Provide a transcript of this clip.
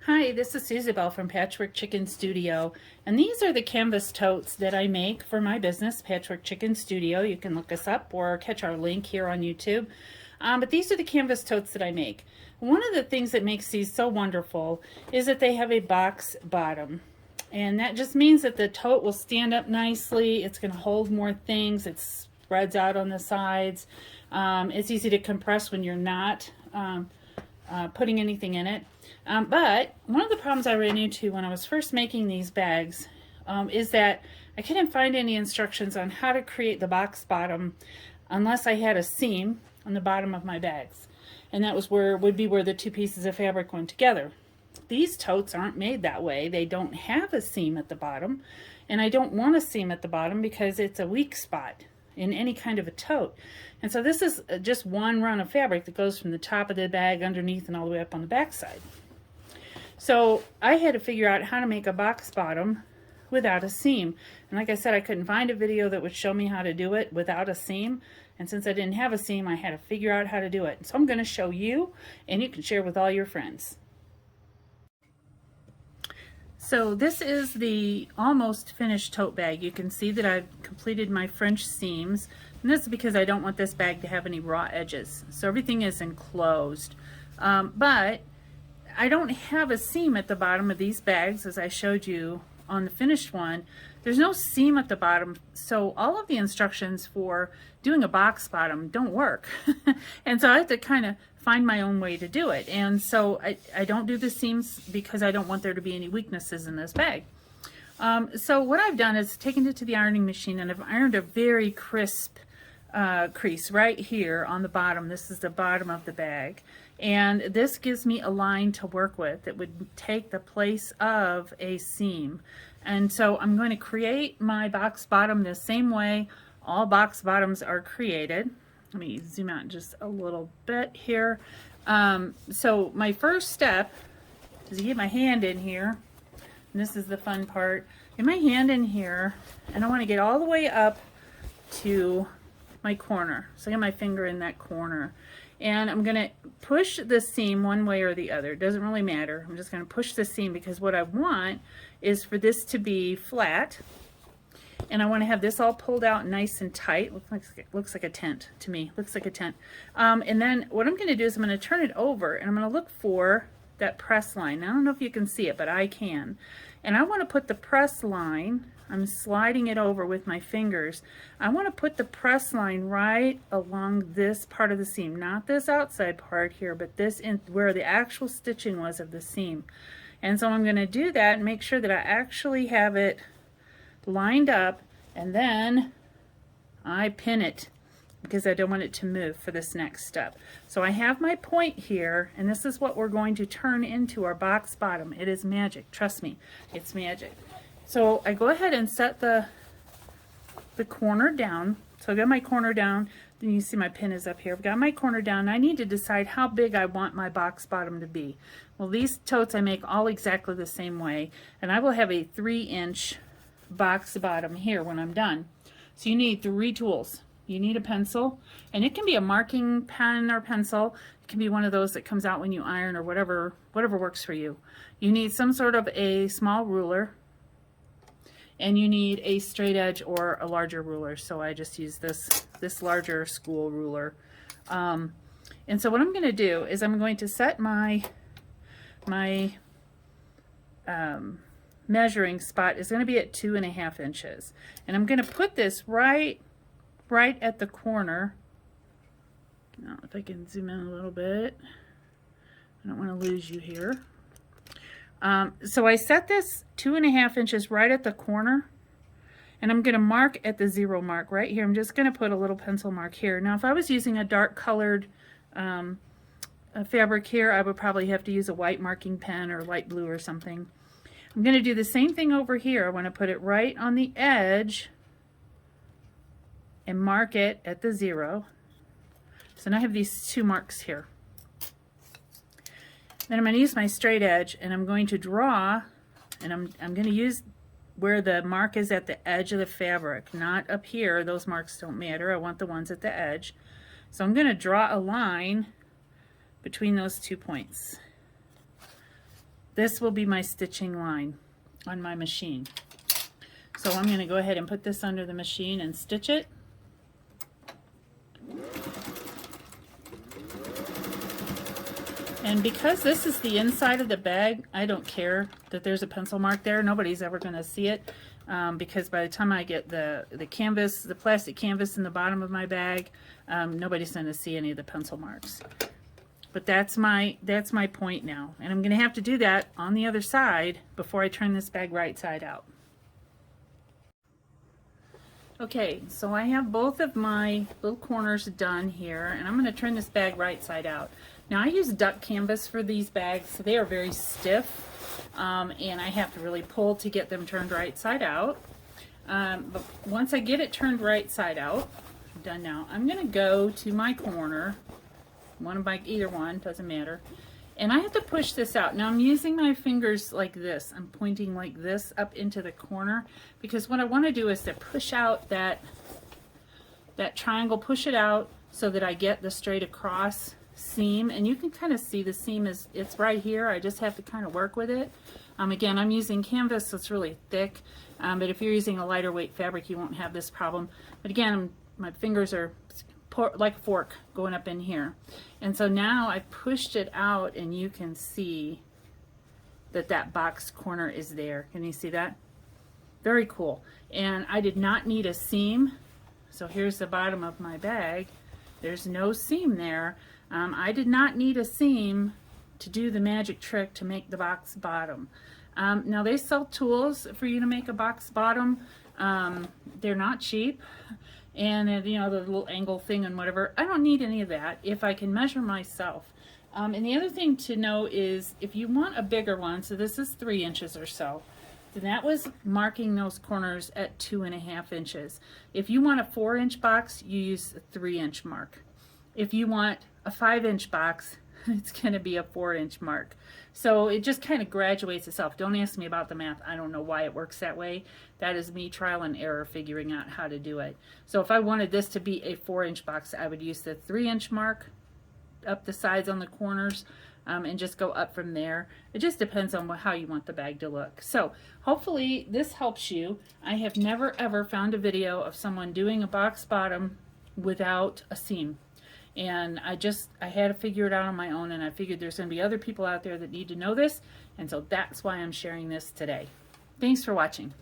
Hi, this is Susie from Patchwork Chicken Studio, and these are the canvas totes that I make for my business, Patchwork Chicken Studio. You can look us up or catch our link here on YouTube. But these are the canvas totes that I make. One of the things that makes these so wonderful is that they have a box bottom. And that just means that the tote will stand up nicely. It's going to hold more things. It spreads out on the sides. It's easy to compress when you're not putting anything in it. But one of the problems I ran into when I was first making these bags is that I couldn't find any instructions on how to create the box bottom unless I had a seam on the bottom of my bags. And that was would be where the two pieces of fabric went together. These totes aren't made that way. They don't have a seam at the bottom, and I don't want a seam at the bottom because it's a weak spot in any kind of a tote. And so this is just one run of fabric that goes from the top of the bag underneath and all the way up on the back side. So I had to figure out how to make a box bottom without a seam. And like I said, I couldn't find a video that would show me how to do it without a seam. And since I didn't have a seam, I had to figure out how to do it. So I'm going to show you, and you can share with all your friends. So this is the almost finished tote bag. You can see that I've completed my French seams, and this is because I don't want this bag to have any raw edges. So everything is enclosed. But I don't have a seam at the bottom of these bags, as I showed you on the finished one. There's no seam at the bottom, so all of the instructions for doing a box bottom don't work. And so I have to kind of find my own way to do it. And so I don't do the seams because I don't want there to be any weaknesses in this bag. So what I've done is taken it to the ironing machine, and I've ironed a very crisp crease right here on the bottom. This is the bottom of the bag, and this gives me a line to work with that would take the place of a seam. And so I'm going to create my box bottom the same way all box bottoms are created. Let me zoom out just a little bit here. So my first step is to get my hand in here, and this is the fun part. Get my hand in here, and I want to get all the way up to my corner. So I get my finger in that corner, and I'm going to push the seam one way or the other. It doesn't really matter. I'm just going to push the seam because what I want is for this to be flat, and I want to have this all pulled out nice and tight. Looks like a tent to me. Looks like a tent. And then what I'm going to do is I'm going to turn it over, and I'm going to look for that press line. Now, I don't know if you can see it, but I can. And I want to put the press line, I'm sliding it over with my fingers. I want to put the press line right along this part of the seam, not this outside part here, but this in where the actual stitching was of the seam. And so I'm going to do that and make sure that I actually have it lined up, and then I pin it because I don't want it to move for this next step. So I have my point here, and this is what we're going to turn into our box bottom. It is magic. Trust me, it's magic. So I go ahead and set the corner down. So I've got my corner down. Then you see my pin is up here. I've got my corner down. I need to decide how big I want my box bottom to be. Well, these totes I make all exactly the same way, and I will have a 3-inch box bottom here when I'm done. So you need 3 tools. You need a pencil, and it can be a marking pen or pencil. It can be one of those that comes out when you iron, or whatever works for you. You need some sort of a small ruler, and you need a straight edge or a larger ruler. So I just use this larger school ruler. And so what I'm going to do is I'm going to set my measuring spot is going to be at 2.5 inches, and I'm going to put this right at the corner. Now, if I can zoom in a little bit, I don't want to lose you here. So I set this 2.5 inches right at the corner, and I'm going to mark at the 0 mark right here. I'm just going to put a little pencil mark here. Now, if I was using a dark colored fabric here, I would probably have to use a white marking pen or light blue or something. I'm going to do the same thing over here. I want to put it right on the edge and mark it at the 0. So now I have these 2 marks here. Then I'm going to use my straight edge, and I'm going to draw, and I'm going to use where the mark is at the edge of the fabric, not up here. Those marks don't matter. I want the ones at the edge. So I'm going to draw a line between those 2 points. this will be my stitching line on my machine. So I'm going to go ahead and put this under the machine and stitch it. And because this is the inside of the bag, I don't care that there's a pencil mark there. Nobody's ever going to see it because by the time I get the canvas, the plastic canvas in the bottom of my bag, nobody's going to see any of the pencil marks. But that's my point now. And I'm going to have to do that on the other side before I turn this bag right side out. Okay, so I have both of my little corners done here, and I'm going to turn this bag right side out. Now I use duck canvas for these bags, so they are very stiff, and I have to really pull to get them turned right side out. But once I get it turned right side out, I'm done now, I'm going to go to my corner, either one, doesn't matter, and I have to push this out. Now I'm using my fingers like this. I'm pointing like this up into the corner because what I want to do is to push out that triangle, push it out so that I get the straight across seam, and you can kind of see the seam it's right here. I just have to kind of work with it. Again, I'm using canvas, so it's really thick, but if you're using a lighter weight fabric, you won't have this problem. But again, my fingers are like a fork going up in here. And so now I pushed it out, and you can see that box corner is there. Can you see that? Very cool. And I did not need a seam. So here's the bottom of my bag. There's no seam there. I did not need a seam to do the magic trick to make the box bottom. Now they sell tools for you to make a box bottom. They're not cheap. And you know, the little angle thing and whatever. I don't need any of that if I can measure myself. And the other thing to know is if you want a bigger one, so this is 3 inches or so, then that was marking those corners at 2.5 inches. If you want a 4-inch box, you use a 3-inch mark. If you want a 5-inch box, it's going to be a 4-inch mark. So it just kind of graduates itself. Don't ask me about the math. I don't know why it works that way. That is me trial and error figuring out how to do it. So if I wanted this to be a 4-inch box, I would use the 3-inch mark up the sides on the corners and just go up from there. It just depends on how you want the bag to look. So hopefully this helps you. I have never ever found a video of someone doing a box bottom without a seam. And I had to figure it out on my own, and I figured there's going to be other people out there that need to know this, and so that's why I'm sharing this today. Thanks for watching.